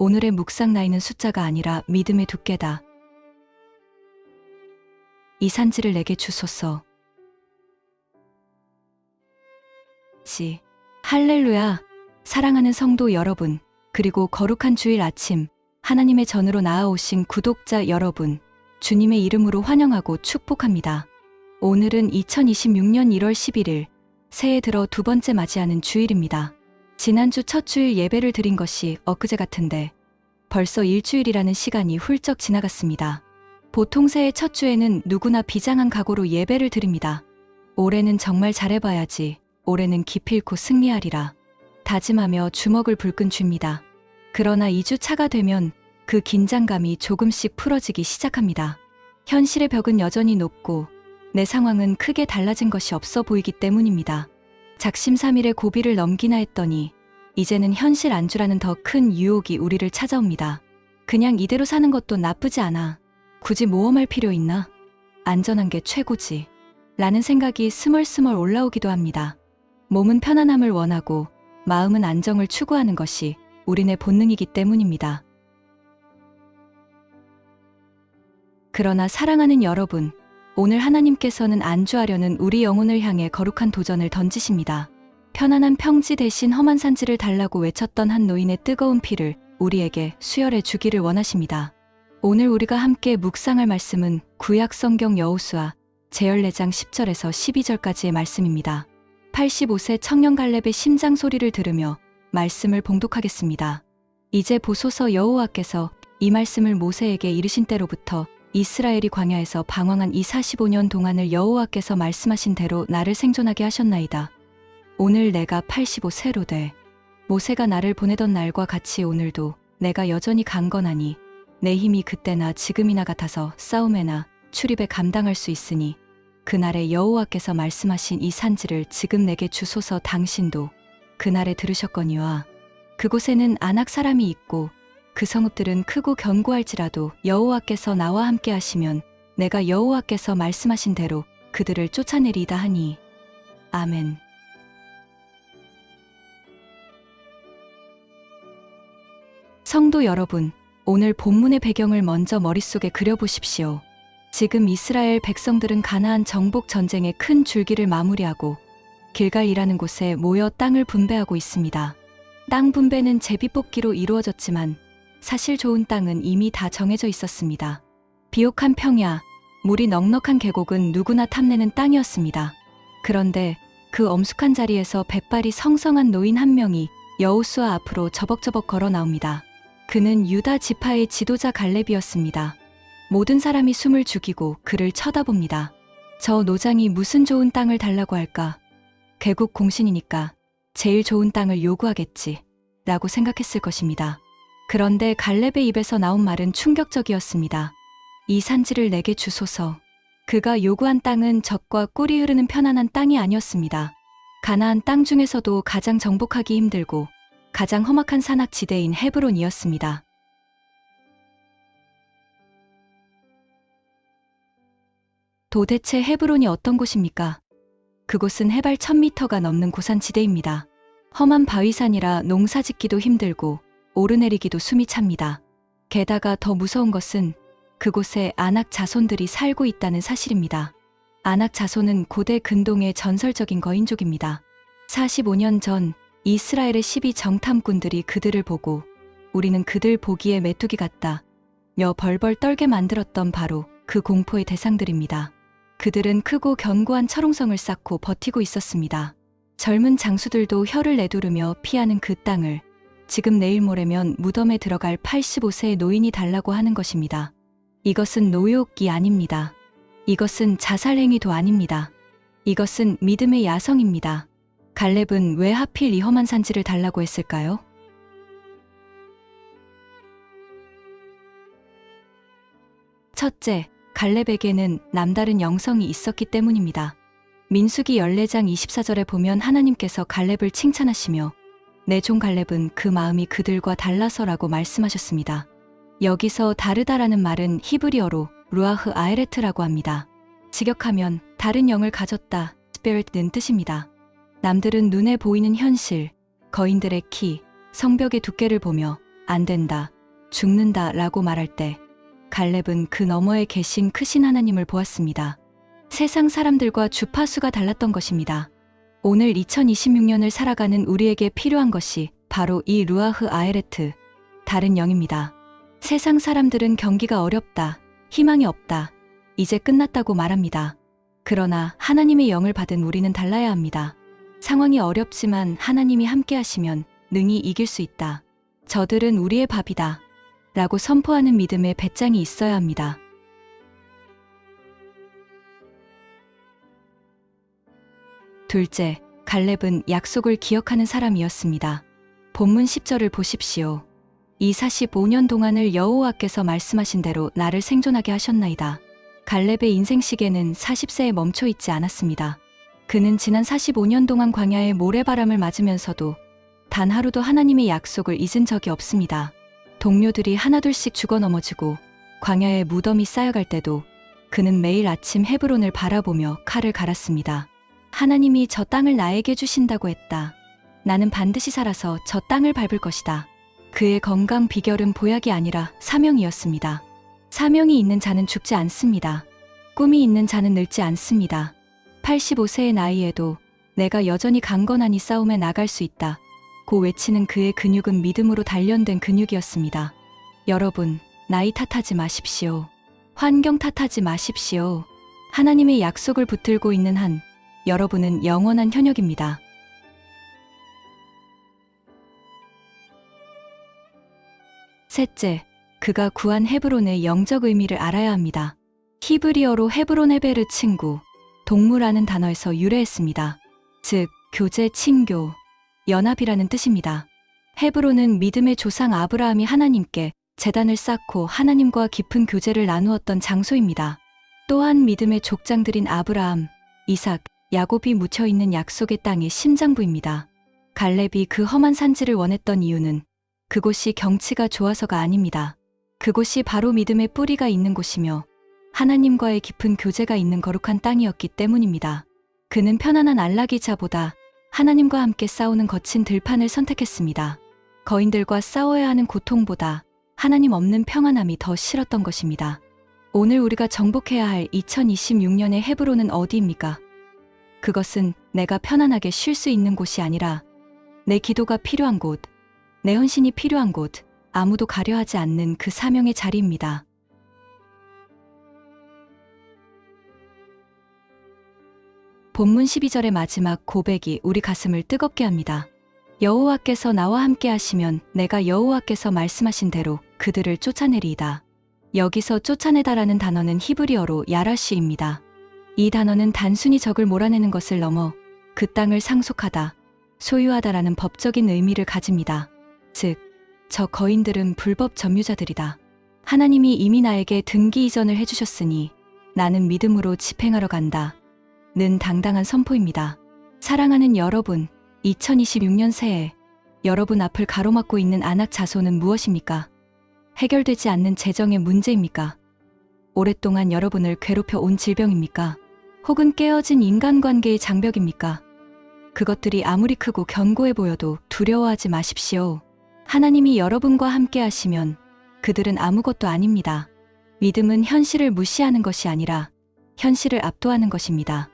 오늘의 묵상 나이는 숫자가 아니라 믿음의 두께다. 이 산지를 내게 주소서. 할렐루야. 사랑하는 성도 여러분, 그리고 거룩한 주일 아침, 하나님의 전으로 나아오신 구독자 여러분, 주님의 이름으로 환영하고 축복합니다. 오늘은 2026년 1월 11일, 새해 들어 두 번째 맞이하는 주일입니다. 지난주 첫 주일 예배를 드린 것이 엊그제 같은데 벌써 일주일이라는 시간이 훌쩍 지나갔습니다. 보통 새해 첫 주에는 누구나 비장한 각오로 예배를 드립니다. 올해는 정말 잘해봐야지, 올해는 기필코 승리하리라 다짐하며 주먹을 불끈 쥡니다. 그러나 2주 차가 되면 그 긴장감이 조금씩 풀어지기 시작합니다. 현실의 벽은 여전히 높고 내 상황은 크게 달라진 것이 없어 보이기 때문입니다. 작심삼일의 고비를 넘기나 했더니 이제는 현실 안주라는 더 큰 유혹이 우리를 찾아옵니다. 그냥 이대로 사는 것도 나쁘지 않아. 굳이 모험할 필요 있나? 안전한 게 최고지. 라는 생각이 스멀스멀 올라오기도 합니다. 몸은 편안함을 원하고 마음은 안정을 추구하는 것이 우리네 본능이기 때문입니다. 그러나 사랑하는 여러분, 오늘 하나님께서는 안주하려는 우리 영혼을 향해 거룩한 도전을 던지십니다. 편안한 평지 대신 험한 산지를 달라고 외쳤던 한 노인의 뜨거운 피를 우리에게 수혈해 주기를 원하십니다. 오늘 우리가 함께 묵상할 말씀은 구약 성경 여호수아 제14장 10절에서 12절까지의 말씀입니다. 85세 청년 갈렙의 심장 소리를 들으며 말씀을 봉독하겠습니다. 이제 보소서, 여호와께서 이 말씀을 모세에게 이르신 때로부터 이스라엘이 광야에서 방황한 이 45년 동안을 여호와께서 말씀하신 대로 나를 생존하게 하셨나이다. 오늘 내가 85세로 돼 모세가 나를 보내던 날과 같이 오늘도 내가 여전히 강건하니 내 힘이 그때나 지금이나 같아서 싸움에나 출입에 감당할 수 있으니 그날에 여호와께서 말씀하신 이 산지를 지금 내게 주소서. 당신도 그날에 들으셨거니와 그곳에는 아낙 사람이 있고 그 성읍들은 크고 견고할지라도 여호와께서 나와 함께 하시면 내가 여호와께서 말씀하신 대로 그들을 쫓아내리이다 하니. 아멘. 성도 여러분, 오늘 본문의 배경을 먼저 머릿속에 그려보십시오. 지금 이스라엘 백성들은 가나안 정복 전쟁의 큰 줄기를 마무리하고 길갈이라는 곳에 모여 땅을 분배하고 있습니다. 땅 분배는 제비뽑기로 이루어졌지만 사실 좋은 땅은 이미 다 정해져 있었습니다. 비옥한 평야, 물이 넉넉한 계곡은 누구나 탐내는 땅이었습니다. 그런데 그 엄숙한 자리에서 백발이 성성한 노인 한 명이 여호수아 앞으로 저벅저벅 걸어 나옵니다. 그는 유다 지파의 지도자 갈렙이었습니다. 모든 사람이 숨을 죽이고 그를 쳐다봅니다. 저 노장이 무슨 좋은 땅을 달라고 할까? 개국 공신이니까 제일 좋은 땅을 요구하겠지 라고 생각했을 것입니다. 그런데 갈렙의 입에서 나온 말은 충격적이었습니다. 이 산지를 내게 주소서. 그가 요구한 땅은 젖과 꿀이 흐르는 편안한 땅이 아니었습니다. 가나안 땅 중에서도 가장 정복하기 힘들고 가장 험악한 산악지대인 헤브론이었습니다. 도대체 헤브론이 어떤 곳입니까? 그곳은 해발 1000m가 넘는 고산지대입니다. 험한 바위산이라 농사짓기도 힘들고 오르내리기도 숨이 찹니다. 게다가 더 무서운 것은 그곳에 아낙 자손들이 살고 있다는 사실입니다. 아낙 자손은 고대 근동의 전설적인 거인족입니다. 45년 전 이스라엘의 12 정탐꾼들이 그들을 보고 우리는 그들 보기에 메뚜기 같다 며 벌벌 떨게 만들었던 바로 그 공포의 대상들입니다. 그들은 크고 견고한 철옹성을 쌓고 버티고 있었습니다. 젊은 장수들도 혀를 내두르며 피하는 그 땅을 지금 내일 모레면 무덤에 들어갈 85세의 노인이 달라고 하는 것입니다. 이것은 노욕이 아닙니다. 이것은 자살행위도 아닙니다. 이것은 믿음의 야성입니다. 갈렙은 왜 하필 이 험한 산지를 달라고 했을까요? 첫째, 갈렙에게는 남다른 영성이 있었기 때문입니다. 민수기 14장 24절에 보면 하나님께서 갈렙을 칭찬하시며 내 종 갈렙은 그 마음이 그들과 달라서라고 말씀하셨습니다. 여기서 다르다라는 말은 히브리어로 루아흐 아에레트라고 합니다. 직역하면 다른 영을 가졌다, spirit는 뜻입니다. 남들은 눈에 보이는 현실, 거인들의 키, 성벽의 두께를 보며 안 된다, 죽는다 라고 말할 때 갈렙은 그 너머에 계신 크신 하나님을 보았습니다. 세상 사람들과 주파수가 달랐던 것입니다. 오늘 2026년을 살아가는 우리에게 필요한 것이 바로 이 루아흐 아에레트, 다른 영입니다. 세상 사람들은 경기가 어렵다, 희망이 없다, 이제 끝났다고 말합니다. 그러나 하나님의 영을 받은 우리는 달라야 합니다. 상황이 어렵지만 하나님이 함께 하시면 능히 이길 수 있다. 저들은 우리의 밥이다 라고 선포하는 믿음의 배짱이 있어야 합니다. 둘째, 갈렙은 약속을 기억하는 사람이었습니다. 본문 10절을 보십시오. 이 45년 동안을 여호와께서 말씀하신 대로 나를 생존하게 하셨나이다. 갈렙의 인생 시계는 40세에 멈춰 있지 않았습니다. 그는 지난 45년 동안 광야의 모래바람을 맞으면서도 단 하루도 하나님의 약속을 잊은 적이 없습니다. 동료들이 하나둘씩 죽어 넘어지고 광야의 무덤이 쌓여갈 때도 그는 매일 아침 헤브론을 바라보며 칼을 갈았습니다. 하나님이 저 땅을 나에게 주신다고 했다. 나는 반드시 살아서 저 땅을 밟을 것이다. 그의 건강 비결은 보약이 아니라 사명이었습니다. 사명이 있는 자는 죽지 않습니다. 꿈이 있는 자는 늙지 않습니다. 85세의 나이에도 내가 여전히 강건하니 싸움에 나갈 수 있다 고 외치는 그의 근육은 믿음으로 단련된 근육이었습니다. 여러분, 나이 탓하지 마십시오. 환경 탓하지 마십시오. 하나님의 약속을 붙들고 있는 한 여러분은 영원한 현역입니다. 셋째, 그가 구한 헤브론의 영적 의미를 알아야 합니다. 히브리어로 헤브론 헤베르 친구, 동무라는 단어에서 유래했습니다. 즉, 교제, 친교, 연합이라는 뜻입니다. 헤브론은 믿음의 조상 아브라함이 하나님께 제단을 쌓고 하나님과 깊은 교제를 나누었던 장소입니다. 또한 믿음의 족장들인 아브라함, 이삭, 야곱이 묻혀있는 약속의 땅의 심장부입니다. 갈렙이 그 험한 산지를 원했던 이유는 그곳이 경치가 좋아서가 아닙니다. 그곳이 바로 믿음의 뿌리가 있는 곳이며 하나님과의 깊은 교제가 있는 거룩한 땅이었기 때문입니다. 그는 편안한 안락이자보다 하나님과 함께 싸우는 거친 들판을 선택했습니다. 거인들과 싸워야 하는 고통보다 하나님 없는 평안함이 더 싫었던 것입니다. 오늘 우리가 정복해야 할 2026년의 헤브론은 어디입니까? 그것은 내가 편안하게 쉴 수 있는 곳이 아니라 내 기도가 필요한 곳, 내 헌신이 필요한 곳, 아무도 가려하지 않는 그 사명의 자리입니다. 본문 12절의 마지막 고백이 우리 가슴을 뜨겁게 합니다. 여호와께서 나와 함께 하시면 내가 여호와께서 말씀하신 대로 그들을 쫓아내리이다. 여기서 쫓아내다라는 단어는 히브리어로 야라시입니다. 이 단어는 단순히 적을 몰아내는 것을 넘어 그 땅을 상속하다, 소유하다라는 법적인 의미를 가집니다. 즉, 저 거인들은 불법 점유자들이다. 하나님이 이미 나에게 등기 이전을 해주셨으니 나는 믿음으로 집행하러 간다. 는 당당한 선포입니다. 사랑하는 여러분, 2026년 새해 여러분 앞을 가로막고 있는 안악 자손은 무엇입니까? 해결되지 않는 재정의 문제입니까? 오랫동안 여러분을 괴롭혀 온 질병입니까? 혹은 깨어진 인간관계의 장벽입니까? 그것들이 아무리 크고 견고해 보여도 두려워하지 마십시오. 하나님이 여러분과 함께 하시면 그들은 아무것도 아닙니다. 믿음은 현실을 무시하는 것이 아니라 현실을 압도하는 것입니다.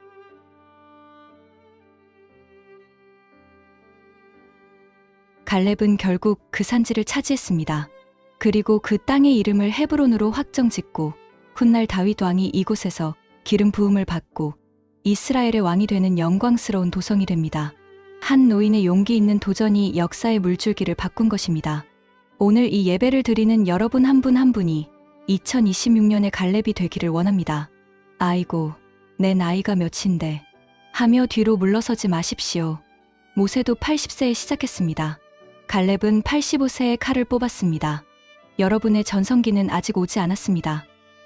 갈렙은 결국 그 산지를 차지했습니다. 그리고 그 땅의 이름을 헤브론으로 확정짓고 훗날 다윗 왕이 이곳에서 기름 부음을 받고 이스라엘의 왕이 되는 영광스러운 도성이 됩니다. 한 노인의 용기 있는 도전이 역사의 물줄기를 바꾼 것입니다. 오늘 이 예배를 드리는 여러분 한 분 한 분이 2026년의 갈렙이 되기를 원합니다. 아이고, 내 나이가 몇인데 하며 뒤로 물러서지 마십시오. 모세도 80세에 시작했습니다. 갈렙은 85세에 칼을 뽑았습니다. 여러분의 전성기는 아직 오지 않았습니다.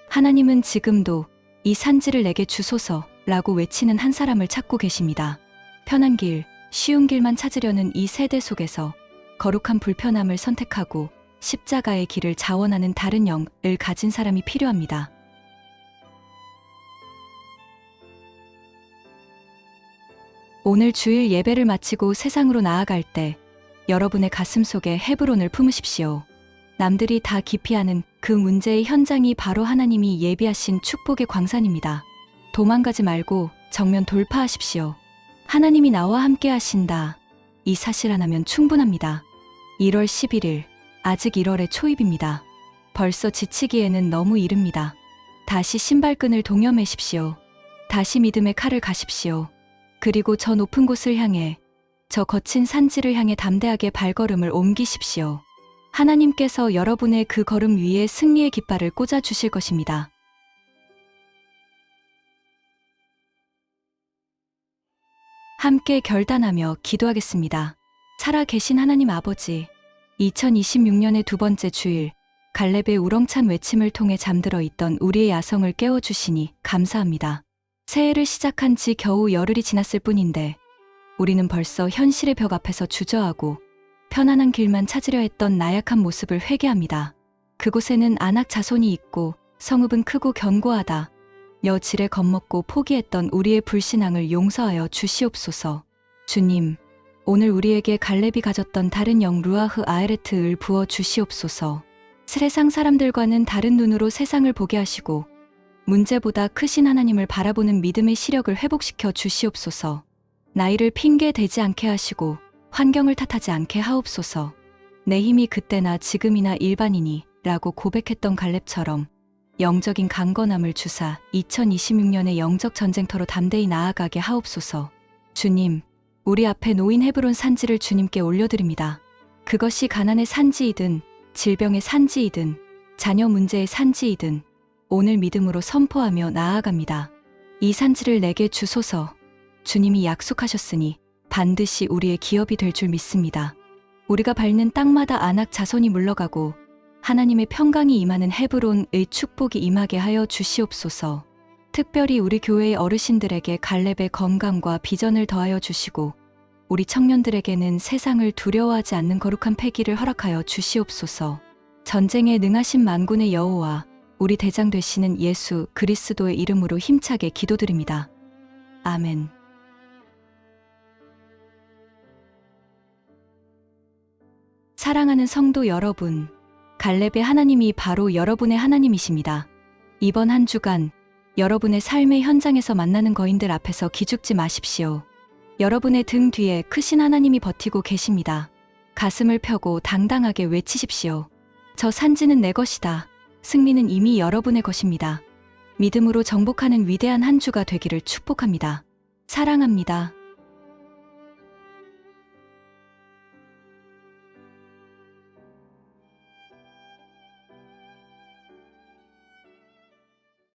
하나님은 지금도 이 산지를 내게 주소서라고 외치는 한 사람을 찾고 계십니다. 편한 길, 쉬운 길만 찾으려는 이 세대 속에서 거룩한 불편함을 선택하고 십자가의 길을 자원하는 다른 영을 가진 사람이 필요합니다. 오늘 주일 예배를 마치고 세상으로 나아갈 때 여러분의 가슴 속에 헤브론을 품으십시오. 남들이 다 기피하는 그 문제의 현장이 바로 하나님이 예비하신 축복의 광산입니다. 도망가지 말고 정면 돌파하십시오. 하나님이 나와 함께 하신다. 이 사실 하나면 충분합니다. 1월 11일, 아직 1월의 초입입니다. 벌써 지치기에는 너무 이릅니다. 다시 신발끈을 동여매십시오. 다시 믿음의 칼을 가십시오. 그리고 저 높은 곳을 향해, 저 거친 산지를 향해 담대하게 발걸음을 옮기십시오. 하나님께서 여러분의 그 걸음 위에 승리의 깃발을 꽂아 주실 것입니다. 함께 결단하며 기도하겠습니다. 살아계신 하나님 아버지, 2026년의 두 번째 주일, 갈렙의 우렁찬 외침을 통해 잠들어 있던 우리의 야성을 깨워주시니 감사합니다. 새해를 시작한 지 겨우 열흘이 지났을 뿐인데 우리는 벌써 현실의 벽 앞에서 주저하고 편안한 길만 찾으려 했던 나약한 모습을 회개합니다. 그곳에는 안악 자손이 있고 성읍은 크고 견고하다. 여질에 겁먹고 포기했던 우리의 불신앙을 용서하여 주시옵소서. 주님, 오늘 우리에게 갈렙이 가졌던 다른 영 루아흐 아에레트을 부어 주시옵소서. 세상 사람들과는 다른 눈으로 세상을 보게 하시고 문제보다 크신 하나님을 바라보는 믿음의 시력을 회복시켜 주시옵소서. 나이를 핑계 대지 않게 하시고 환경을 탓하지 않게 하옵소서. 내 힘이 그때나 지금이나 일반이니 라고 고백했던 갈렙처럼 영적인 강건함을 주사 2026년의 영적 전쟁터로 담대히 나아가게 하옵소서. 주님, 우리 앞에 놓인 헤브론 산지를 주님께 올려드립니다. 그것이 가난의 산지이든 질병의 산지이든 자녀 문제의 산지이든 오늘 믿음으로 선포하며 나아갑니다. 이 산지를 내게 주소서. 주님이 약속하셨으니 반드시 우리의 기업이 될 줄 믿습니다. 우리가 밟는 땅마다 안악 자손이 물러가고 하나님의 평강이 임하는 헤브론의 축복이 임하게 하여 주시옵소서. 특별히 우리 교회의 어르신들에게 갈렙의 건강과 비전을 더하여 주시고 우리 청년들에게는 세상을 두려워하지 않는 거룩한 패기를 허락하여 주시옵소서. 전쟁에 능하신 만군의 여호와 우리 대장 되시는 예수 그리스도의 이름으로 힘차게 기도드립니다. 아멘. 사랑하는 성도 여러분, 갈렙의 하나님이 바로 여러분의 하나님이십니다. 이번 한 주간 여러분의 삶의 현장에서 만나는 거인들 앞에서 기죽지 마십시오. 여러분의 등 뒤에 크신 하나님이 버티고 계십니다. 가슴을 펴고 당당하게 외치십시오. 저 산지는 내 것이다. 승리는 이미 여러분의 것입니다. 믿음으로 정복하는 위대한 한 주가 되기를 축복합니다. 사랑합니다.